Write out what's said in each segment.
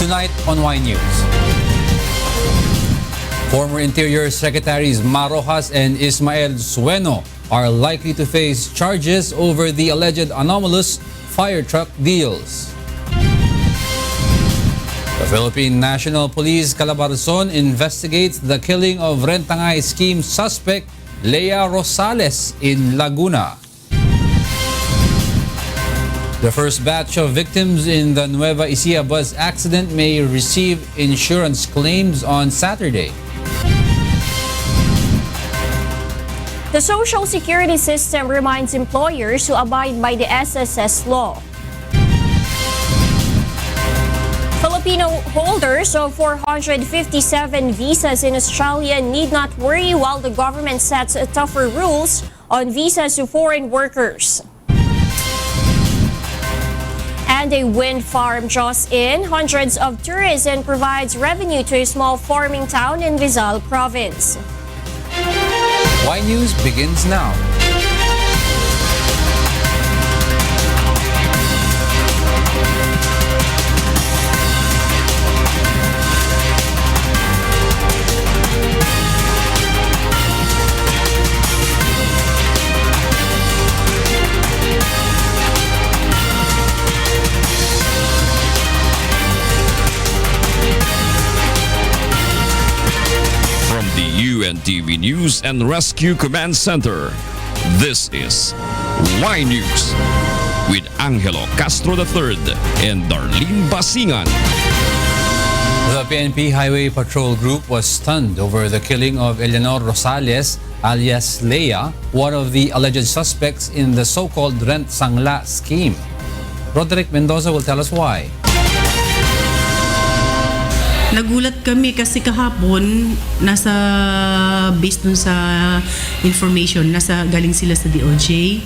Tonight on Y News. Former Interior Secretaries Roxas and Ismael Sueno are likely to face charges over the alleged anomalous firetruck deals. The Philippine National Police Calabarzon investigates the killing of Rentangay scheme suspect Leia Rosales in Laguna. The first batch of victims in the Nueva Ecija bus accident may receive insurance claims on Saturday. The Social Security system reminds employers to abide by the SSS law. Filipino holders of 457 visas in Australia need not worry while the government sets tougher rules on visas to foreign workers. And a wind farm draws in hundreds of tourists and provides revenue to a small farming town in Rizal province. Y News begins now. UNTV News and Rescue Command Center. This is Y News with Angelo Castro III and Darlene Basingan. The PNP Highway Patrol Group was stunned over the killing of Eleanor Rosales alias Leia, one of the alleged suspects in the so-called Rent Sangla scheme. Roderick Mendoza will tell us why. Nagulat kami kasi kahapon based dun sa information, galing sila sa DILG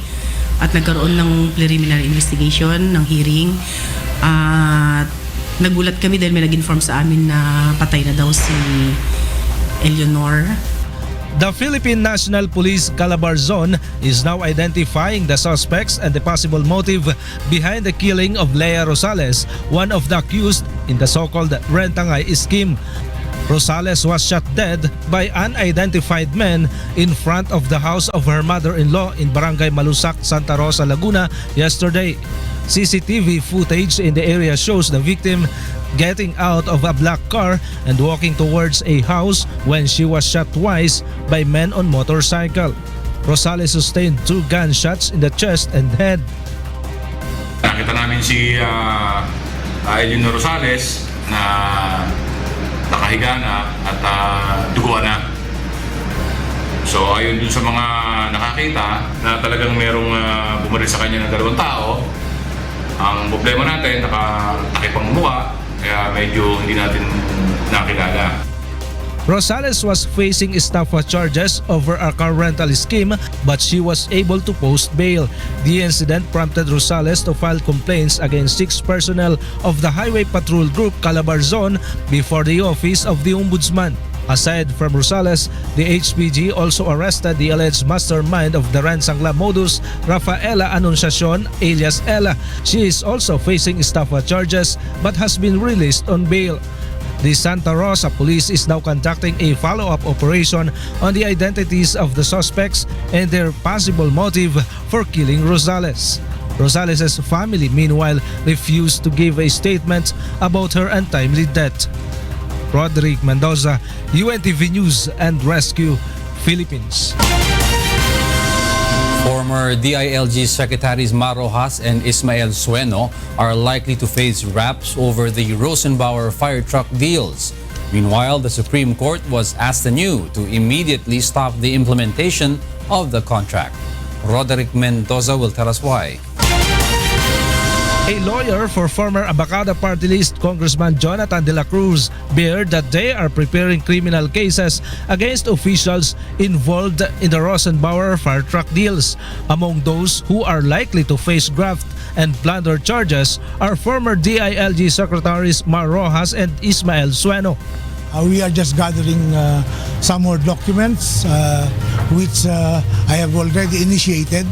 at nagkaroon ng preliminary investigation, ng hearing. At nagulat kami dahil may nag-inform sa amin na patay na daw si Eleanor. The Philippine National Police Calabarzon is now identifying the suspects and the possible motive behind the killing of Leia Rosales, one of the accused in the so-called Rentangay scheme. Rosales was shot dead by unidentified men in front of the house of her mother-in-law in Barangay Malusak, Santa Rosa, Laguna yesterday. CCTV footage in the area shows the victim getting out of a black car and walking towards a house when she was shot twice by men on motorcycle. Rosales sustained 2 gunshots in the chest and head. Nakita namin si Eleanor Rosales na nakahiga na at duguan na. So ayon dun sa mga nakakita na talagang merong bumaril sa kanya ng 2 tao. Ang problema natin, nakipang mukha, kaya medyo hindi natin nakilala. Rosales was facing estafa charges over a car rental scheme but she was able to post bail. The incident prompted Rosales to file complaints against 6 personnel of the Highway Patrol Group Calabarzon before the Office of the Ombudsman. Aside from Rosales, the HPG also arrested the alleged mastermind of the Rent Sangla modus, Rafaela Anunciacion alias Ella. She is also facing estafa charges but has been released on bail. The Santa Rosa Police is now conducting a follow-up operation on the identities of the suspects and their possible motive for killing Rosales. Rosales' family, meanwhile, refused to give a statement about her untimely death. Roderick Mendoza, UNTV News and Rescue, Philippines. Former DILG Secretaries Roxas and Ismael Sueno are likely to face raps over the Rosenbauer firetruck deals. Meanwhile, the Supreme Court was asked anew to immediately stop the implementation of the contract. Roderick Mendoza will tell us why. A lawyer for former Abacada Party List Congressman Jonathan de la Cruz beared that they are preparing criminal cases against officials involved in the Rosenbauer firetruck deals. Among those who are likely to face graft and plunder charges are former DILG Secretaries Roxas and Ismael Sueno. We are just gathering some more documents which I have already initiated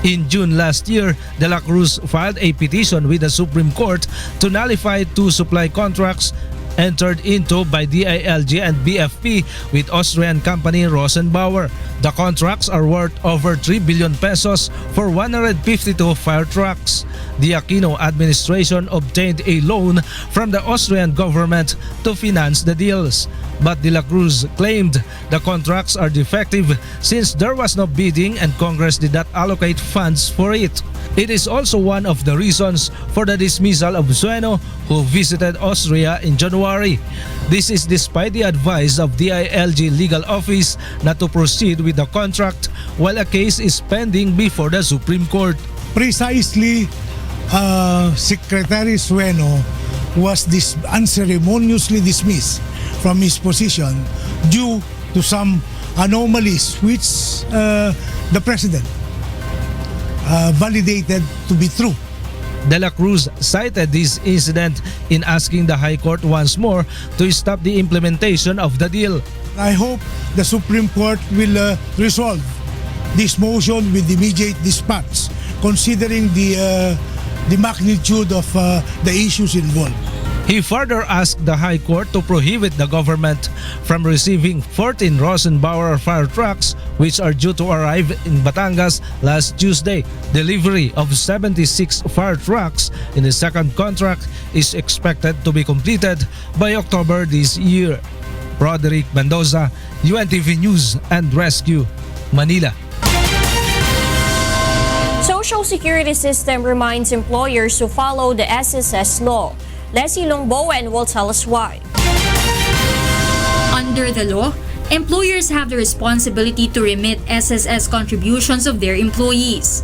In June last year, De La Cruz filed a petition with the Supreme Court to nullify 2 supply contracts entered into by DILG and BFP with Austrian company Rosenbauer. The contracts are worth over 3 billion pesos for 152 fire trucks. The Aquino administration obtained a loan from the Austrian government to finance the deals. But De La Cruz claimed the contracts are defective since there was no bidding and Congress did not allocate funds for it. It is also one of the reasons for the dismissal of Sueno, who visited Austria in January. This is despite the advice of DILG legal office not to proceed with the contract while a case is pending before the Supreme Court. Precisely, Secretary Sueno was unceremoniously dismissed from his position due to some anomalies which the President validated to be true. De La Cruz cited this incident in asking the High Court once more to stop the implementation of the deal. I hope the Supreme Court will resolve this motion with immediate dispatch, considering the magnitude of the issues involved. He further asked the High Court to prohibit the government from receiving 14 Rosenbauer fire trucks which are due to arrive in Batangas last Tuesday. Delivery of 76 fire trucks in the second contract is expected to be completed by October this year. Roderick Mendoza, UNTV News and Rescue, Manila. Social Security system reminds employers to follow the SSS law. Leslie Longbowen will tell us why. Under the law, employers have the responsibility to remit SSS contributions of their employees.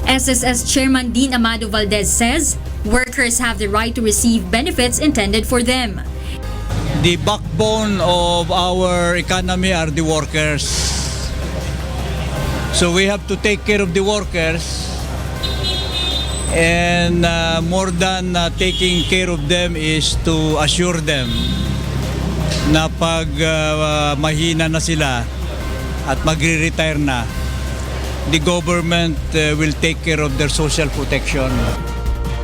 SSS Chairman Dean Amado Valdez says workers have the right to receive benefits intended for them. The backbone of our economy are the workers. So we have to take care of the workers. And more than taking care of them is to assure them na pag mahina na sila at magre-retire na, the government will take care of their social protection.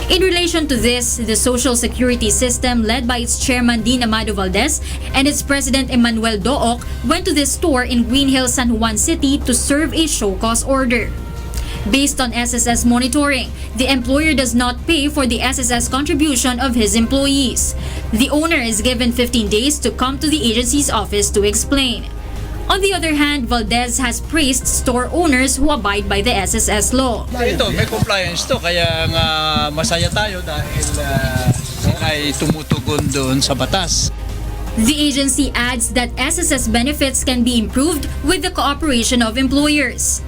In relation to this, the Social Security system led by its chairman Dean Amado Valdez and its president Emmanuel Dook went to this store in Green Hills, San Juan City to serve a show cause order. Based on SSS monitoring, the employer does not pay for the SSS contribution of his employees. The owner is given 15 days to come to the agency's office to explain. On the other hand, Valdez has praised store owners who abide by the SSS law. Ito, may compliance to, kaya nga masaya tayo dahil ay tumutugon doon sa batas. The agency adds that SSS benefits can be improved with the cooperation of employers.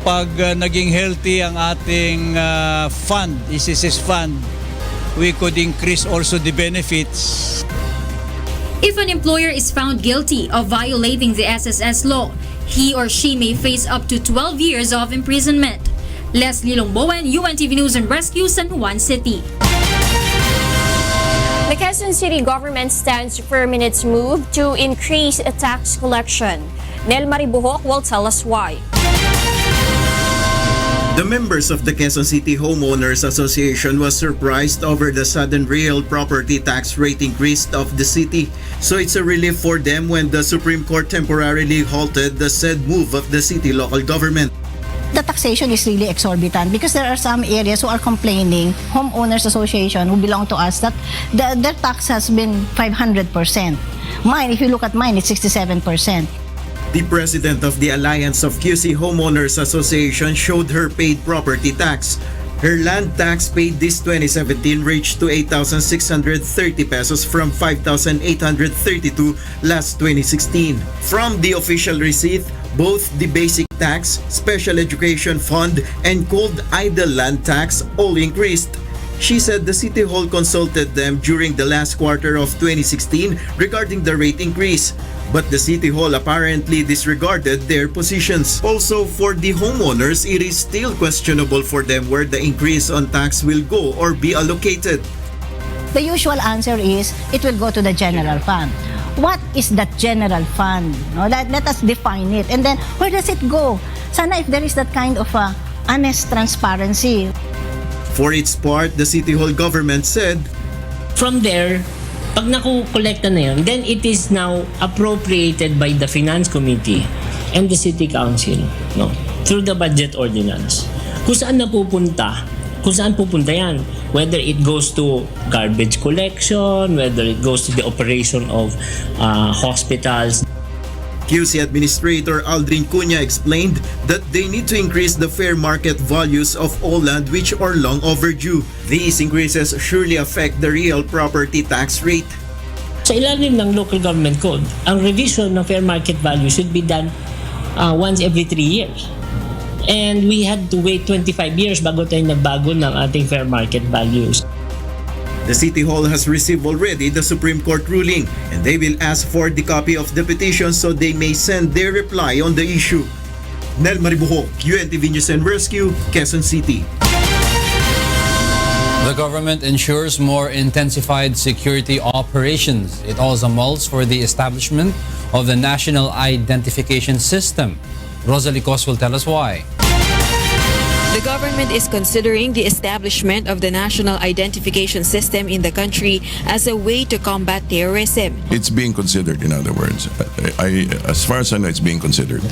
Pag naging healthy ang ating fund, SSS fund, we could increase also the benefits. If an employer is found guilty of violating the SSS law, he or she may face up to 12 years of imprisonment. Leslie Longbowen, UNTV News and Rescue, San Juan City. The Quezon City government stands firm in its move to increase tax collection. Nel Maribuhok will tell us why. The members of the Quezon City Homeowners Association was surprised over the sudden real property tax rate increase of the city. So it's a relief for them when the Supreme Court temporarily halted the said move of the city local government. The taxation is really exorbitant because there are some areas who are complaining, homeowners association who belong to us, that their tax has been 500%. Mine, if you look at mine, it's 67%. The president of the Alliance of QC Homeowners Association showed her paid property tax. Her land tax paid this 2017 reached to 8,630 pesos from 5,832 last 2016. From the official receipt, both the basic tax, special education fund, and cold idle land tax all increased. She said the City Hall consulted them during the last quarter of 2016 regarding the rate increase. But the City Hall apparently disregarded their positions. Also, for the homeowners, it is still questionable for them where the increase on tax will go or be allocated. The usual answer is it will go to the general fund. What is that general fund? No, let us define it. And then, where does it go? Sana if there is that kind of honest transparency. For its part, the City Hall government said, From there, pag nakukolekta na yun, then it is now appropriated by the Finance Committee and the City Council, no, through the budget ordinance. Kung saan napupunta, kung saan pupunta yan, whether it goes to garbage collection, whether it goes to the operation of hospitals. QC Administrator Aldrin Cunha explained that they need to increase the fair market values of all land which are long overdue. These increases surely affect the real property tax rate. Sa ilalim ng local government code, ang revision ng fair market value should be done once every 3 years. And we had to wait 25 years bago tayo nagbago ng ating fair market values. The City Hall has received already the Supreme Court ruling and they will ask for the copy of the petition so they may send their reply on the issue. Nel Maribuho, UNTV News and Rescue, Quezon City. The government ensures more intensified security operations. It also mulls for the establishment of the National Identification System. Rosalie Rosales will tell us why. The government is considering the establishment of the National Identification System in the country as a way to combat terrorism. It's being considered, in other words. As far as I know, it's being considered.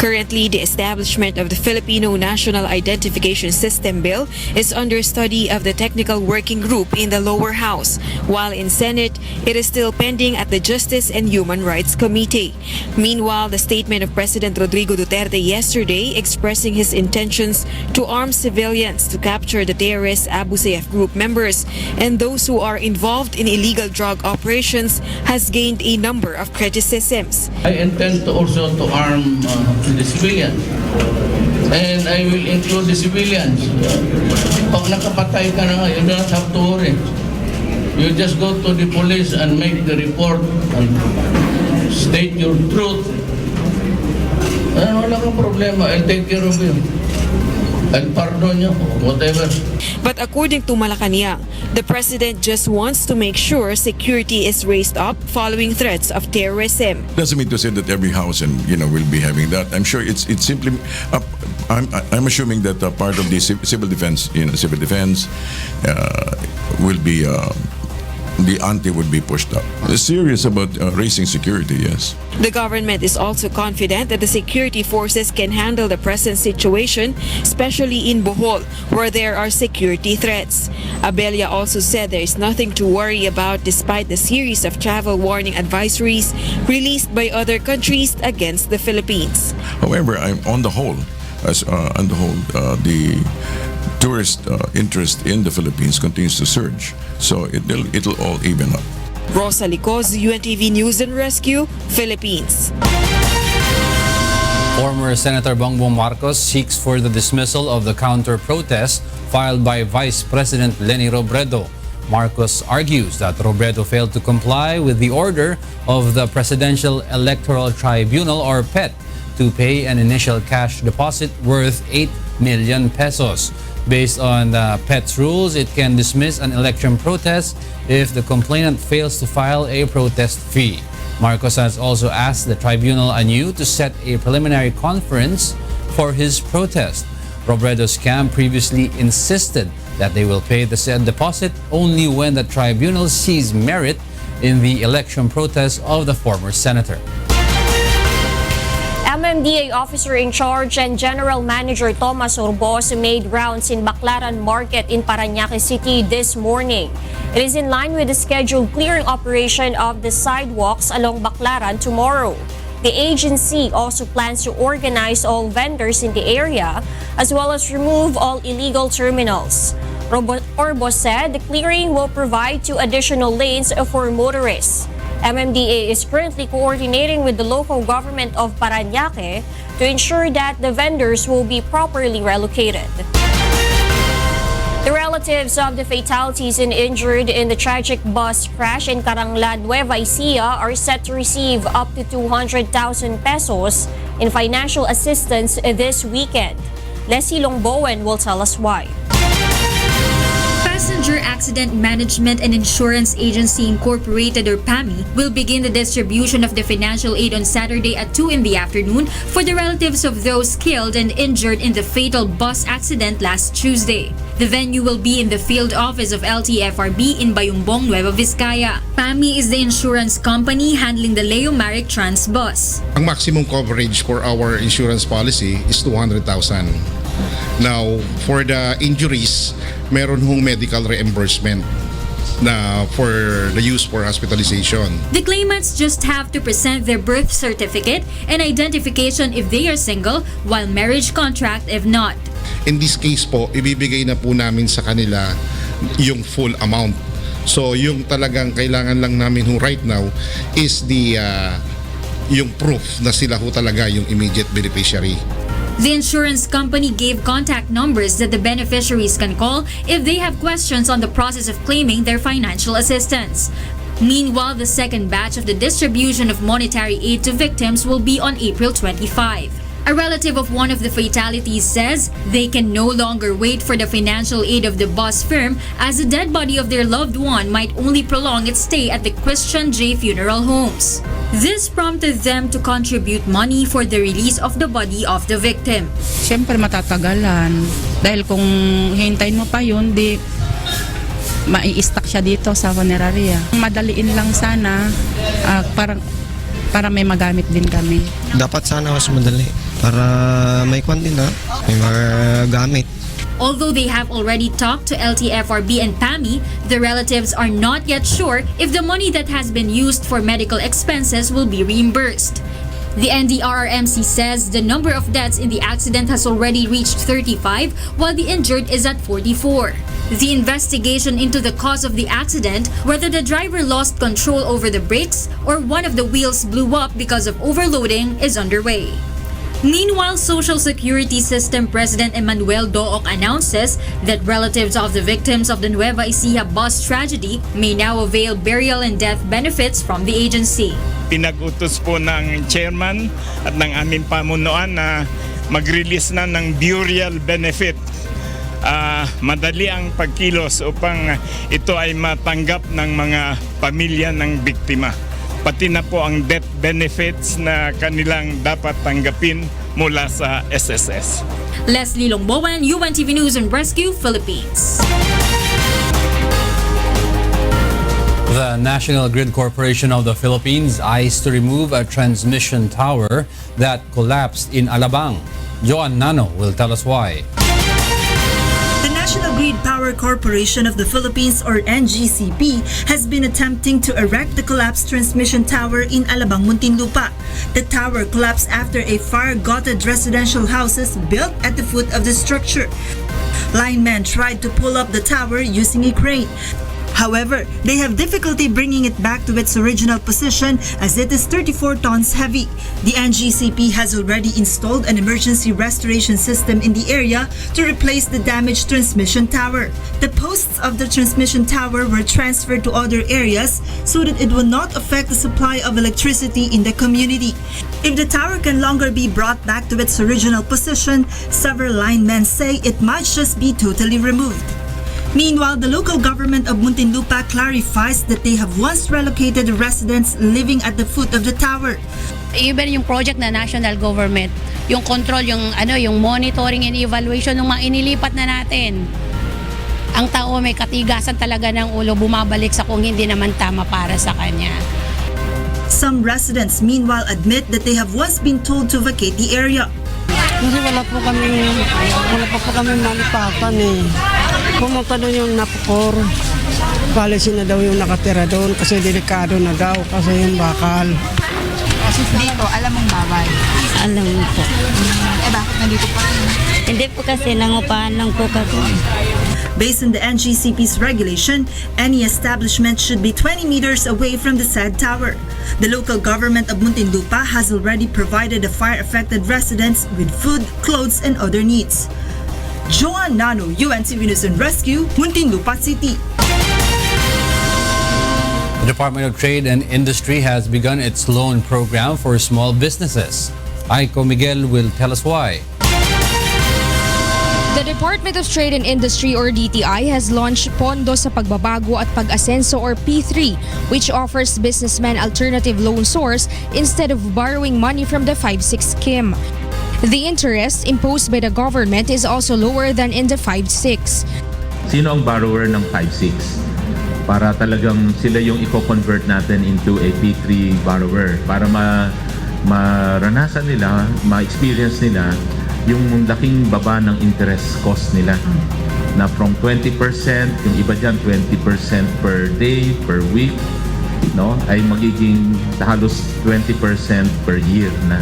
Currently, the establishment of the Filipino National Identification System bill is under study of the Technical Working Group in the lower house, while in Senate, it is still pending at the Justice and Human Rights Committee. Meanwhile, the statement of President Rodrigo Duterte yesterday expressing his intentions to arm civilians to capture the terrorist Abu Sayyaf group members and those who are involved in illegal drug operations has gained a number of criticisms. I intend to also to arm the civilians, and I will include the civilians. Pag nakapatay ka na, you don't have to worry. You just go to the police and make the report and state your truth. Wala kang problema, I'll take care of you. I'll pardon you, whatever. But according to Malacanang, the president just wants to make sure security is raised up following threats of terrorism. Doesn't mean to say that every house and will be having that. I'm sure it's simply. I'm assuming that part of the civil defense, will be. The ante would be pushed up. Serious about raising security, yes. The government is also confident that the security forces can handle the present situation, especially in Bohol, where there are security threats. Abella also said there is nothing to worry about despite the series of travel warning advisories released by other countries against the Philippines. However, on the whole, the tourist interest in the Philippines continues to surge, so it'll all even up. Rosalie Rosales, UNTV News and Rescue, Philippines. Former Senator Bongbong Marcos seeks for the dismissal of the counter-protest filed by Vice President Leni Robredo. Marcos argues that Robredo failed to comply with the order of the Presidential Electoral Tribunal, or PET, to pay an initial cash deposit worth 8 million pesos. Based on the PET's rules, it can dismiss an election protest if the complainant fails to file a protest fee. Marcos has also asked the tribunal anew to set a preliminary conference for his protest. Robredo's camp previously insisted that they will pay the said deposit only when the tribunal sees merit in the election protest of the former senator. MMVA officer in charge and General Manager Thomas Orbos made rounds in Baclaran Market in Parañaque City this morning. It is in line with the scheduled clearing operation of the sidewalks along Baclaran tomorrow. The agency also plans to organize all vendors in the area as well as remove all illegal terminals. Orbos said the clearing will provide 2 additional lanes for motorists. MMVA is currently coordinating with the local government of Parañaque to ensure that the vendors will be properly relocated. The relatives of the fatalities and injured in the tragic bus crash in Carangla, Nueva Ecija are set to receive up to 200,000 pesos in financial assistance this weekend. Leslie Longbowen will tell us why. Passenger Accident Management and Insurance Agency Incorporated, or PAMI, will begin the distribution of the financial aid on Saturday at 2 in the afternoon for the relatives of those killed and injured in the fatal bus accident last Tuesday. The venue will be in the field office of LTFRB in Bayumbong, Nueva Vizcaya. PAMI is the insurance company handling the Leo Maric Trans bus. Ang maximum coverage for our insurance policy is 200,000. Now, for the injuries, meron hong medical reimbursement na for the use for hospitalization. The claimants just have to present their birth certificate and identification if they are single, while marriage contract if not. In this case po, ibibigay na po namin sa kanila yung full amount. So, yung talagang kailangan lang namin right now is yung proof na sila ho talaga yung immediate beneficiary. The insurance company gave contact numbers that the beneficiaries can call if they have questions on the process of claiming their financial assistance. Meanwhile, the second batch of the distribution of monetary aid to victims will be on April 25. A relative of one of the fatalities says they can no longer wait for the financial aid of the bus firm, as the dead body of their loved one might only prolong its stay at the Christian J funeral homes. This prompted them to contribute money for the release of the body of the victim. Siyempre matatagalan dahil kung hintayin mo pa yun, di mai-stack siya dito sa funeraria. Madaliin lang sana para may magamit din kami. Dapat sana mas madali para may kwan din may magamit. Although they have already talked to LTFRB and PAMI, the relatives are not yet sure if the money that has been used for medical expenses will be reimbursed. The NDRRMC says the number of deaths in the accident has already reached 35, while the injured is at 44. The investigation into the cause of the accident, whether the driver lost control over the brakes or one of the wheels blew up because of overloading, is underway. Meanwhile, Social Security System President Emmanuel Dook announces that relatives of the victims of the Nueva Ecija bus tragedy may now avail burial and death benefits from the agency. Pinag-utos po ng chairman at ng aming pamunuan na mag-release na ng burial benefit. Madali ang pagkilos upang ito ay matanggap ng mga pamilya ng biktima. Pati na po ang death benefits na kanilang dapat tanggapin mula sa SSS. Leslie Longboan, UNTV News and Rescue, Philippines. The National Grid Corporation of the Philippines eyes to remove a transmission tower that collapsed in Alabang. Joan Nano will tell us why. National Grid Power Corporation of the Philippines, or NGCP, has been attempting to erect the collapsed transmission tower in Alabang, Muntinlupa. The tower collapsed after a fire-gutted residential houses built at the foot of the structure. Linemen tried to pull up the tower using a crane. However, they have difficulty bringing it back to its original position as it is 34 tons heavy. The NGCP has already installed an emergency restoration system in the area to replace the damaged transmission tower. The posts of the transmission tower were transferred to other areas so that it will not affect the supply of electricity in the community. If the tower can longer be brought back to its original position, several linemen say it might just be totally removed. Meanwhile, the local government of Muntinlupa clarifies that they have once relocated the residents living at the foot of the tower. Even yung project na national government, yung control, yung monitoring and evaluation ng mga inilipat na natin. Ang tao may katigasan talaga ng ulo, bumabalik sa kung hindi naman tama para sa kanya. Some residents meanwhile admit that they have once been told to vacate the area. Kasi wala pa po kami malipatan eh. Pumunta doon yung napukor. Policy na daw yung nakatira doon kasi delikado na daw kasi yung bakal. Kasi dito, alam mong bawal? Alam mo po. Bakit nandito pa rin? Hindi po kasi nangupahan lang po kasi. Based on the NGCP's regulation, any establishment should be 20 meters away from the said tower. The local government of Muntinlupa has already provided the fire-affected residents with food, clothes, and other needs. Joan Nano, UNTV News and Rescue, Muntinlupa City. The Department of Trade and Industry has begun its loan program for small businesses. Aiko Miguel will tell us why. The Department of Trade and Industry or DTI has launched Pondo sa Pagbabago at Pag-asenso or P3, which offers businessmen alternative loan source instead of borrowing money from the 5-6 scheme. The interest imposed by the government is also lower than in the 5-6. Sino ang borrower ng 5-6? Para talagang sila yung i-convert natin into a P3 borrower para maranasan nila, ma-experience nila yung laking baba ng interest cost nila na from 20%, yung iba dyan 20% per day, per week, no, ay magiging halos 20% per year na.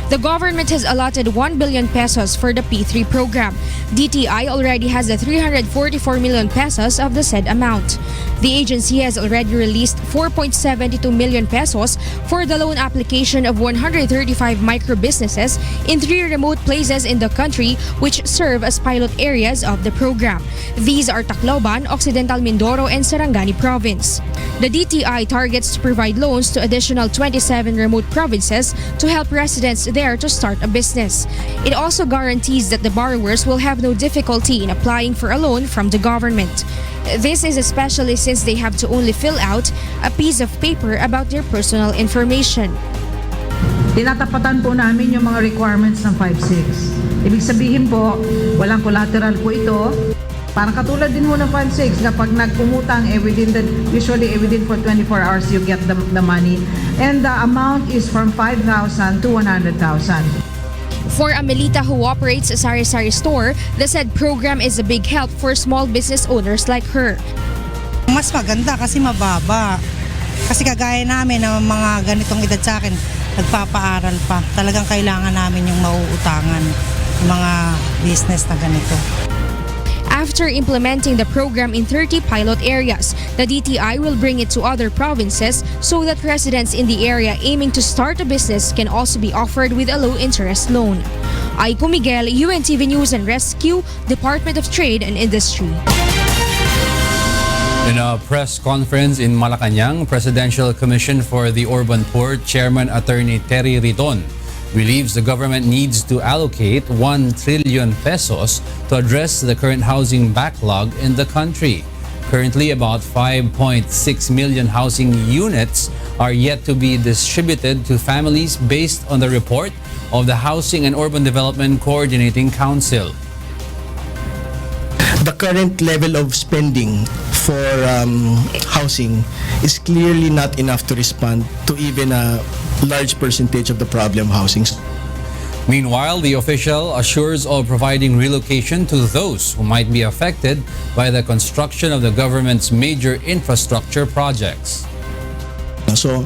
The government has allotted 1 billion pesos for the P3 program. DTI already has the 344 million pesos of the said amount. The agency has already released 4.72 million pesos for the loan application of 135 micro businesses in 3 remote places in the country which serve as pilot areas of the program. These are Tacloban, Occidental Mindoro, and Sarangani Province. The DTI targets to provide loans to additional 27 remote provinces to help residents there to start a business. It also guarantees that the borrowers will have no difficulty in applying for a loan from the government. This is especially since they have to only fill out a piece of paper about their personal information. Tinatapatan po namin yung mga requirements ng 5-6. Ibig sabihin po, walang collateral po ito. Parang katulad din ho ng 5-6, kapag nagpumutang, usually within for 24 hours you get the money. And the amount is from 5,000 to 100,000. For Amelita, who operates a sari-sari store, the said program is a big help for small business owners like her. Mas maganda kasi mababa. Kasi kagaya namin ng mga ganitong edad sa akin, nagpapaaral pa. Talagang kailangan namin yung mauutangan, yung mga business na ganito. After implementing the program in 30 pilot areas, the DTI will bring it to other provinces so that residents in the area aiming to start a business can also be offered with a low-interest loan. Aiko Miguel, UNTV News and Rescue, Department of Trade and Industry. In a press conference in Malacanang, Presidential Commission for the Urban Poor Chairman Attorney Terry Riton believes the government needs to allocate 1 trillion pesos to address the current housing backlog in the country. Currently, about 5.6 million housing units are yet to be distributed to families based on the report of the Housing and Urban Development Coordinating Council. The current level of spending for housing is clearly not enough to respond to even a large percentage of the problem housing. Meanwhile, the official assures of providing relocation to those who might be affected by the construction of the government's major infrastructure projects. So,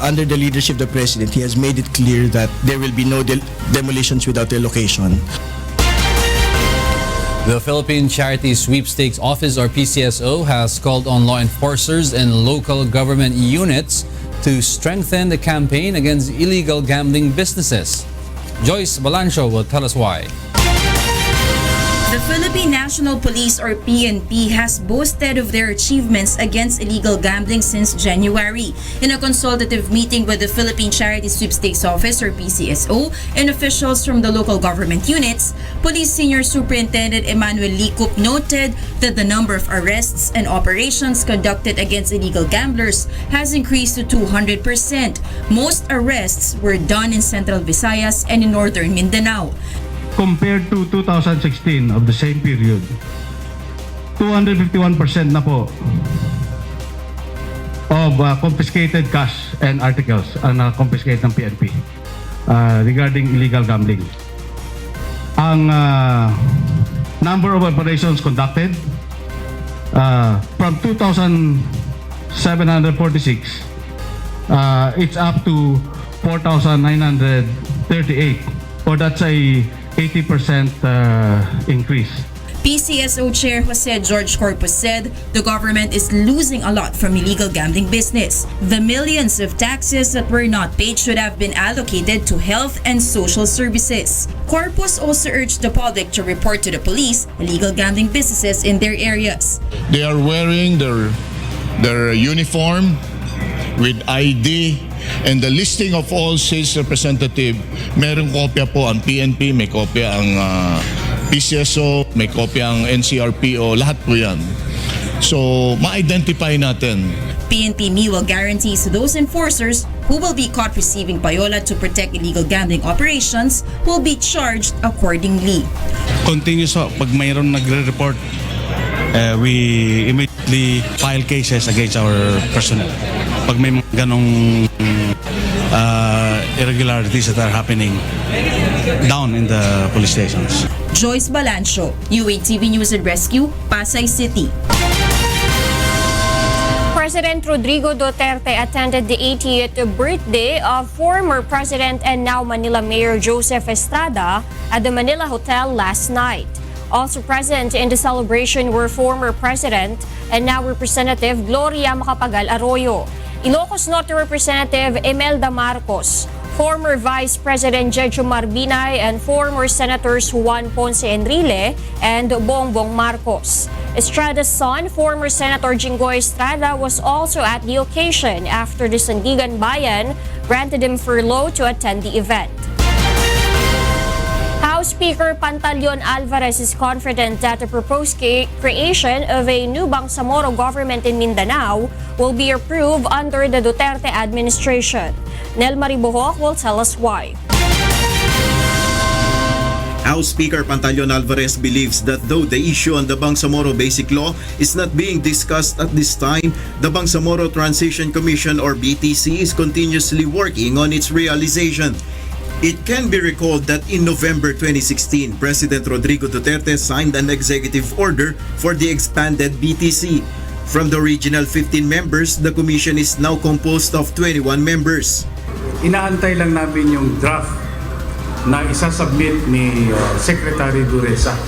under the leadership of the President, he has made it clear that there will be no demolitions without relocation. The Philippine Charity Sweepstakes Office or PCSO has called on law enforcers and local government units to strengthen the campaign against illegal gambling businesses. Joyce Balancho will tell us why. The Philippine National Police or PNP has boasted of their achievements against illegal gambling since January. In a consultative meeting with the Philippine Charity Sweepstakes Office or PCSO and officials from the local government units, Police Senior Superintendent Emmanuel Licup noted that the number of arrests and operations conducted against illegal gamblers has increased to 200%. Most arrests were done in Central Visayas and in Northern Mindanao. Compared to 2016 of the same period, 251% na po of confiscated cash and articles ang confiscated ng PNP regarding illegal gambling. Ang number of operations conducted from 2,746 it's up to 4,938, or that's a 80% increase. PCSO Chair Jose George Corpus said the government is losing a lot from illegal gambling business. The millions of taxes that were not paid should have been allocated to health and social services. Corpus also urged the public to report to the police illegal gambling businesses in their areas. They are wearing their uniform with ID and the listing of all sales representative. Merong kopya po ang PNP, may kopya ang PCSO, may kopya ang NCRPO, lahat po yan. So, ma-identify natin. PNP meanwhile guarantees to those enforcers who will be caught receiving payola to protect illegal gambling operations will be charged accordingly. Continuous pag mayroon nagre-report, we immediately file cases against our personnel. Pag may mga ganong irregularities that are happening down in the police stations. Joyce Balancho, UNTV News and Rescue, Pasay City. President Rodrigo Duterte attended the 80th birthday of former President and now Manila Mayor Joseph Estrada at the Manila Hotel last night. Also present in the celebration were former President and now Representative Gloria Macapagal Arroyo, Ilocos Norte Representative Imelda Marcos, former Vice President Jejo Marbinay, and former Senators Juan Ponce Enrile and Bongbong Marcos. Estrada's son, former Senator Jinggoy Estrada, was also at the occasion after the Sandigan Bayan granted him furlough to attend the event. House Speaker Pantaleon Alvarez is confident that the proposed creation of a new Bangsamoro government in Mindanao will be approved under the Duterte administration. Nel Maribohok will tell us why. House Speaker Pantaleon Alvarez believes that though the issue on the Bangsamoro Basic Law is not being discussed at this time, the Bangsamoro Transition Commission or BTC is continuously working on its realization. It can be recalled that in November 2016, President Rodrigo Duterte signed an executive order for the expanded BTC. From the original 15 members, the commission is now composed of 21 members. Inaantay lang namin yung draft na isasubmit ni Secretary Duresa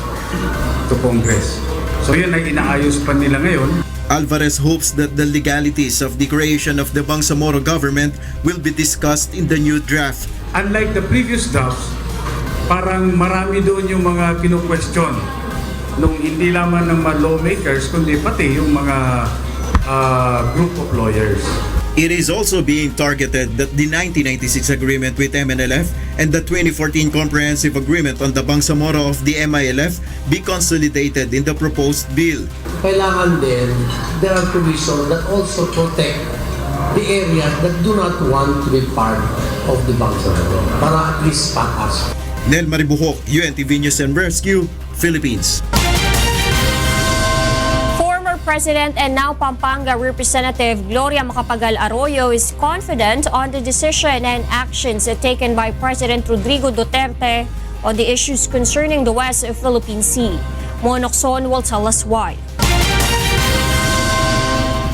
to Congress. So yun ay inaayos pa nila ngayon. Alvarez hopes that the legalities of the creation of the Bangsamoro government will be discussed in the new draft. Unlike the previous drafts, parang marami doon yung mga kinu-question nung hindi lamang ng mga lawmakers kundi pati yung mga group of lawyers. It is also being targeted that the 1996 agreement with MNLF and the 2014 comprehensive agreement on the Bangsamoro of the MILF be consolidated in the proposed bill. Kailangan din, there are provisions that also protect the areas that do not want to be part of the Bangsamoro para at least patas. Nel Maribuhok, UNTV News and Rescue, Philippines. President and now Pampanga Representative Gloria Macapagal Arroyo is confident on the decision and actions taken by President Rodrigo Duterte on the issues concerning the West Philippine Sea. Monokson will tell us why.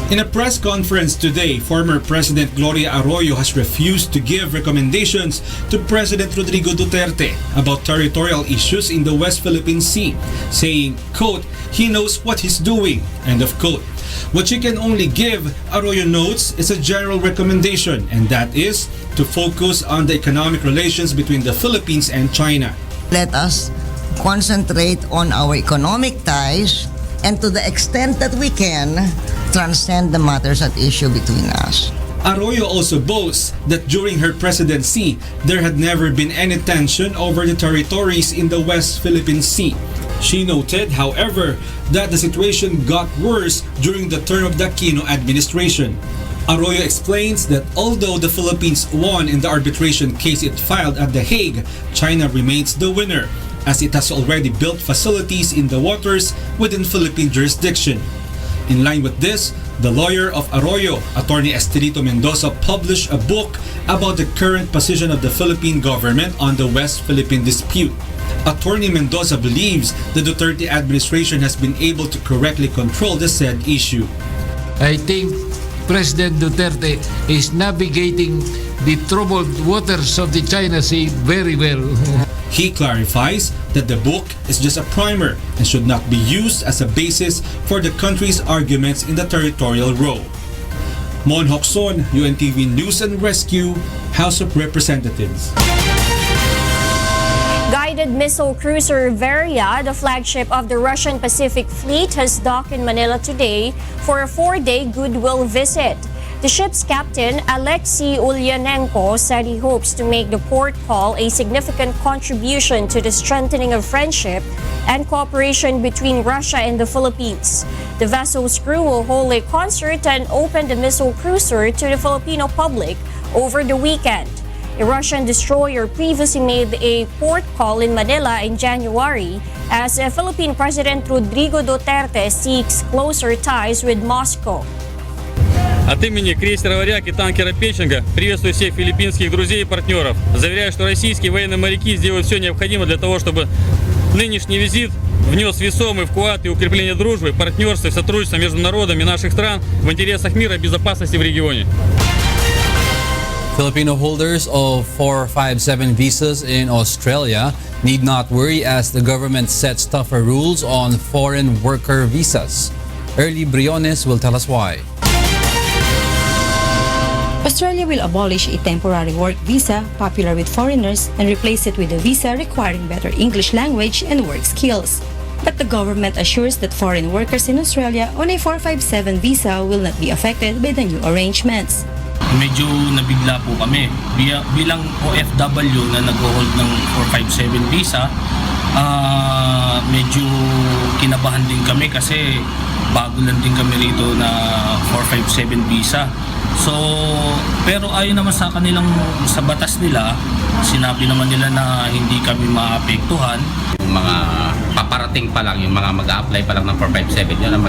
In a press conference today, former President Gloria Arroyo has refused to give recommendations to President Rodrigo Duterte about territorial issues in the West Philippine Sea, saying, quote, he knows what he's doing, end of quote. What she can only give, Arroyo notes, is a general recommendation, and that is to focus on the economic relations between the Philippines and China. Let us concentrate on our economic ties and to the extent that we can, transcend the matters at issue between us. Arroyo also boasts that during her presidency, there had never been any tension over the territories in the West Philippine Sea. She noted, however, that the situation got worse during the term of the Aquino administration. Arroyo explains that although the Philippines won in the arbitration case it filed at The Hague, China remains the winner, as it has already built facilities in the waters within Philippine jurisdiction. In line with this, the lawyer of Arroyo, Attorney Estelito Mendoza, published a book about the current position of the Philippine government on the West Philippine dispute. Attorney Mendoza believes the Duterte administration has been able to correctly control the said issue. I think President Duterte is navigating the troubled waters of the China Sea very well. He clarifies that the book is just a primer and should not be used as a basis for the country's arguments in the territorial row. Mon Hokson, UNTV News and Rescue, House of Representatives. Guided missile cruiser Veria, the flagship of the Russian Pacific Fleet, has docked in Manila today for a 4-day goodwill visit. The ship's captain, Alexei Ulyanenko, said he hopes to make the port call a significant contribution to the strengthening of friendship and cooperation between Russia and the Philippines. The vessel's crew will hold a concert and open the missile cruiser to the Filipino public over the weekend. A Russian destroyer previously made a port call in Manila in January as Philippine President Rodrigo Duterte seeks closer ties with Moscow. От имени крейсера «Варяг» и танкера «Печенга» приветствую всех филиппинских друзей и партнеров. Заверяю, что российские военные моряки сделают все необходимое для того, чтобы нынешний визит внес весомый вклад и укрепление дружбы, партнерства и сотрудничества между народами наших стран в интересах мира и безопасности в регионе. Filipino holders of 457 visas in Australia need not worry as the government sets tougher rules on foreign worker visas. Early Briones will tell us why. Australia will abolish a temporary work visa popular with foreigners and replace it with a visa requiring better English language and work skills. But the government assures that foreign workers in Australia on a 457 visa will not be affected by the new arrangements. Medyo nabigla po kami. Bilang OFW na nag-hold ng 457 visa, medyo kinabahan din kami kasi bago lang din kami rito na 457 visa. So, pero ayon naman sa kanilang, sa batas nila, sinabi naman nila na hindi kami maapektuhan. Yung mga paparating pa lang, yung mga mag-a-apply pa lang ng 457, yun ang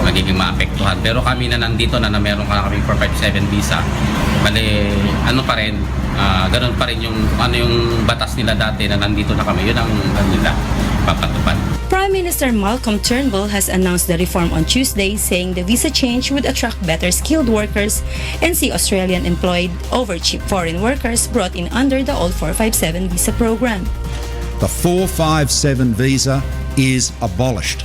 magiging maapektuhan. Pero kami na nandito na meron ka kaming 457 visa, bali, ano pa rin, ganun pa rin yung batas nila dati na nandito na kami, yun ang nila papatupad. Prime Minister Malcolm Turnbull has announced the reform on Tuesday, saying the visa change would attract better skilled workers and see Australian employed over cheap foreign workers brought in under the old 457 visa program. The 457 visa is abolished.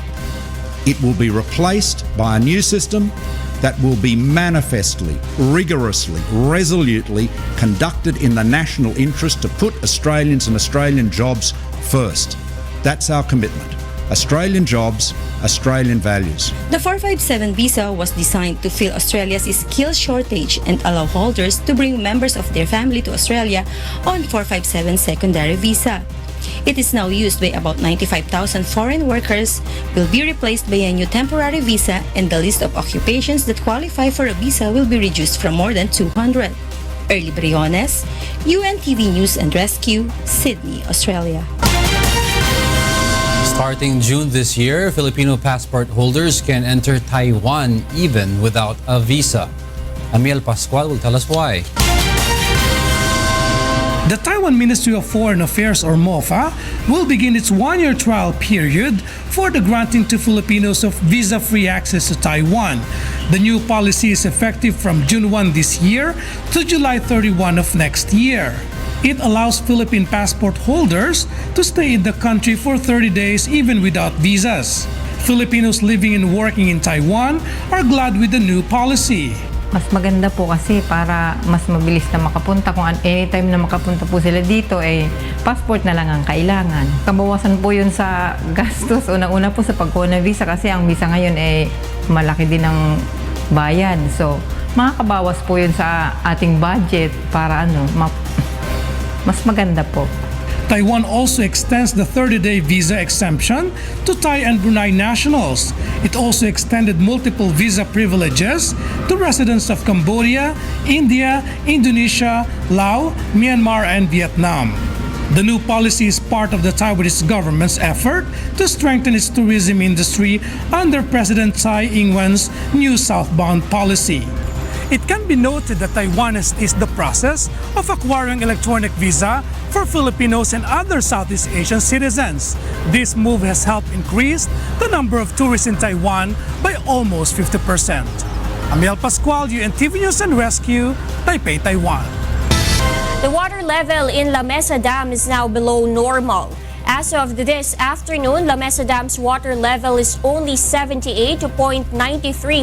It will be replaced by a new system that will be manifestly, rigorously, resolutely conducted in the national interest to put Australians and Australian jobs first. That's our commitment. Australian jobs, Australian values. The 457 visa was designed to fill Australia's skills shortage and allow holders to bring members of their family to Australia on 457 secondary visa. It is now used by about 95,000 foreign workers, will be replaced by a new temporary visa, and the list of occupations that qualify for a visa will be reduced from more than 200. Early Briones, UNTV News and Rescue, Sydney, Australia. Starting June this year, Filipino passport holders can enter Taiwan even without a visa. Amiel Pascual will tell us why. The Taiwan Ministry of Foreign Affairs or MOFA will begin its one-year trial period for the granting to Filipinos of visa-free access to Taiwan. The new policy is effective from June 1 this year to July 31 of next year. It allows Philippine passport holders to stay in the country for 30 days even without visas. Filipinos living and working in Taiwan are glad with the new policy. Mas maganda po kasi para mas mabilis na makapunta. Kung anytime na makapunta po sila dito, passport na lang ang kailangan. Kabawasan po yun sa gastos. Unang-una po sa pagkuha ng visa kasi ang visa ngayon malaki din ang bayad. So, makakabawas po yun sa ating budget para mas maganda po. Taiwan also extends the 30-day visa exemption to Thai and Brunei nationals. It also extended multiple visa privileges to residents of Cambodia, India, Indonesia, Laos, Myanmar, and Vietnam. The new policy is part of the Taiwanese government's effort to strengthen its tourism industry under President Tsai Ing-wen's new southbound policy. It can be noted that Taiwan is the process of acquiring electronic visa for Filipinos and other Southeast Asian citizens. This move has helped increase the number of tourists in Taiwan by almost 50%. Amiel Pascual, UNTV News and Rescue, Taipei, Taiwan. The water level in La Mesa Dam is now below normal. As of this afternoon, La Mesa Dam's water level is only 78.93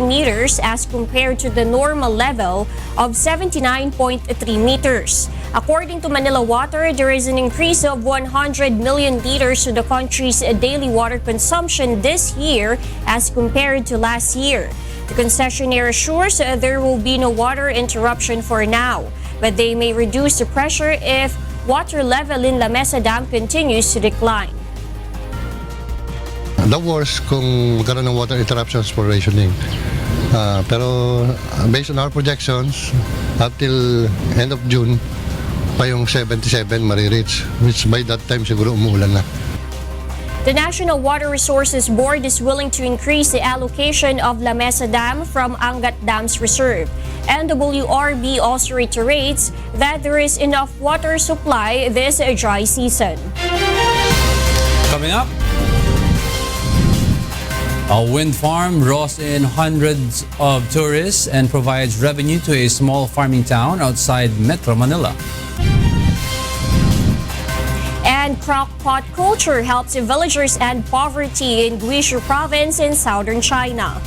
meters as compared to the normal level of 79.3 meters. According to Manila Water, there is an increase of 100 million liters to the country's daily water consumption this year as compared to last year. The concessionaire assures there will be no water interruption for now, but they may reduce the pressure if water level in La Mesa Dam continues to decline. The worst kung magkaroon ng water interruptions for rationing. Pero based on our projections, up till end of June, pa yung 77 marireach, which by that time siguro umuulan na. The National Water Resources Board is willing to increase the allocation of La Mesa Dam from Angat Dam's reserve. NWRB also reiterates that there is enough water supply this dry season. Coming up, a wind farm draws in hundreds of tourists and provides revenue to a small farming town outside Metro Manila. And crock-pot culture helps villagers end poverty in Guizhou province in southern China.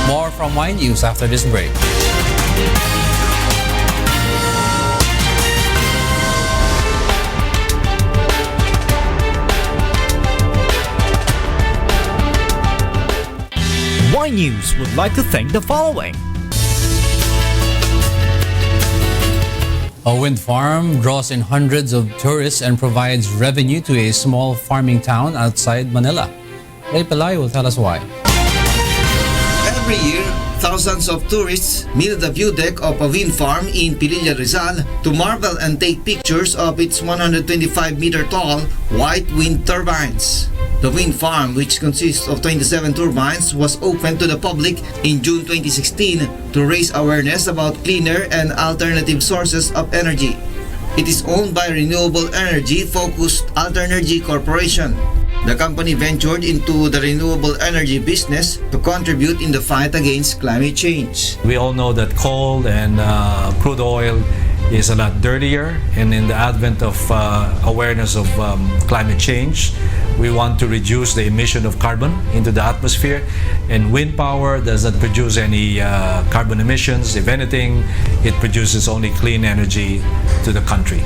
More from Y News after this break. Y News would like to thank the following. A wind farm draws in hundreds of tourists and provides revenue to a small farming town outside Manila. Ray Pelay will tell us why. Every year, thousands of tourists meet the view deck of a wind farm in Pililla, Rizal to marvel and take pictures of its 125-meter tall white wind turbines. The wind farm, which consists of 27 turbines, was opened to the public in June 2016 to raise awareness about cleaner and alternative sources of energy. It is owned by renewable energy-focused Alternergy Corporation. The company ventured into the renewable energy business to contribute in the fight against climate change. We all know that coal and crude oil is a lot dirtier, and in the advent of awareness of climate change, we want to reduce the emission of carbon into the atmosphere, and wind power does not produce any carbon emissions. If anything, it produces only clean energy to the country.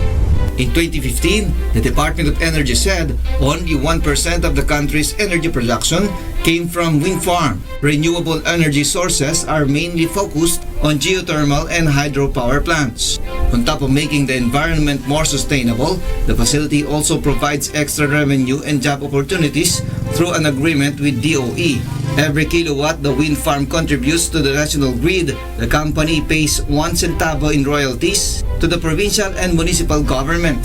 In 2015, the Department of Energy said only 1% of the country's energy production came from wind farm. Renewable energy sources are mainly focused on geothermal and hydropower plants. On top of making the environment more sustainable, the facility also provides extra revenue and job opportunities through an agreement with DOE. Every kilowatt the wind farm contributes to the national grid, the company pays 1 centavo in royalties to the provincial and municipal government.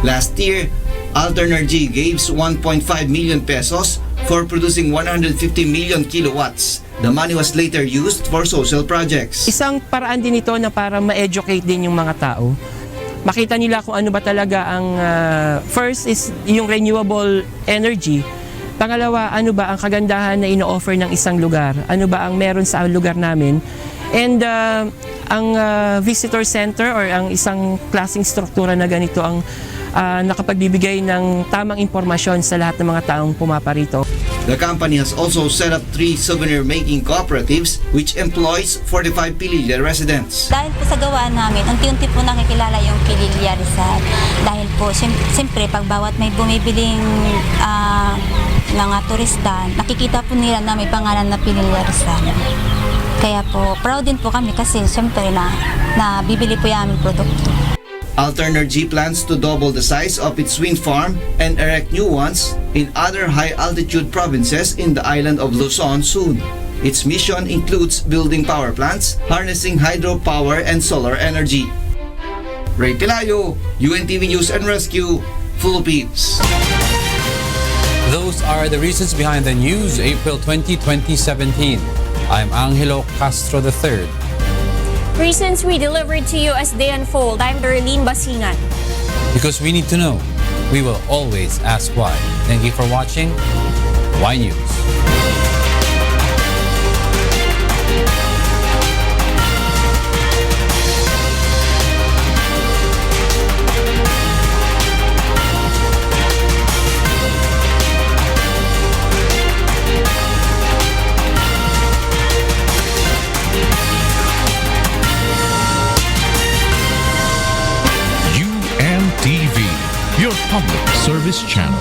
Last year, Alternergy gave 1.5 million pesos for producing 150 million kilowatts. The money was later used for social projects. Isang paraan din ito na para ma-educate din yung mga tao. Makita nila kung ano ba talaga ang first is yung renewable energy. Pangalawa, ano ba ang kagandahan na ino-offer ng isang lugar? Ano ba ang meron sa lugar namin? And ang visitor center or ang isang klaseng struktura na ganito ang nakapagbibigay ng tamang impormasyon sa lahat ng mga taong pumaparito. The company has also set up 3 souvenir-making cooperatives which employs 45 Pililla residents. Dahil po sa gawa namin, unti-unti po nakikilala yung Pililla Rizal. Dahil po, siyempre, pag bawat may bumibiling mga turista, nakikita po nila na may pangalan na Pililla Rizal. Kaya po, proud din po kami kasi siyempre na bibili po yung aming produkto. Alternergy plans to double the size of its wind farm and erect new ones in other high-altitude provinces in the island of Luzon soon. Its mission includes building power plants, harnessing hydropower and solar energy. Ray Pelayo, UNTV News and Rescue, Philippines. Those are the reasons behind the news, April 20, 2017. I'm Angelo Castro III. Reasons we delivered to you as they unfold. I'm Darlene Basingan. Because we need to know, we will always ask why. Thank you for watching Y News. UNTV, your public service channel.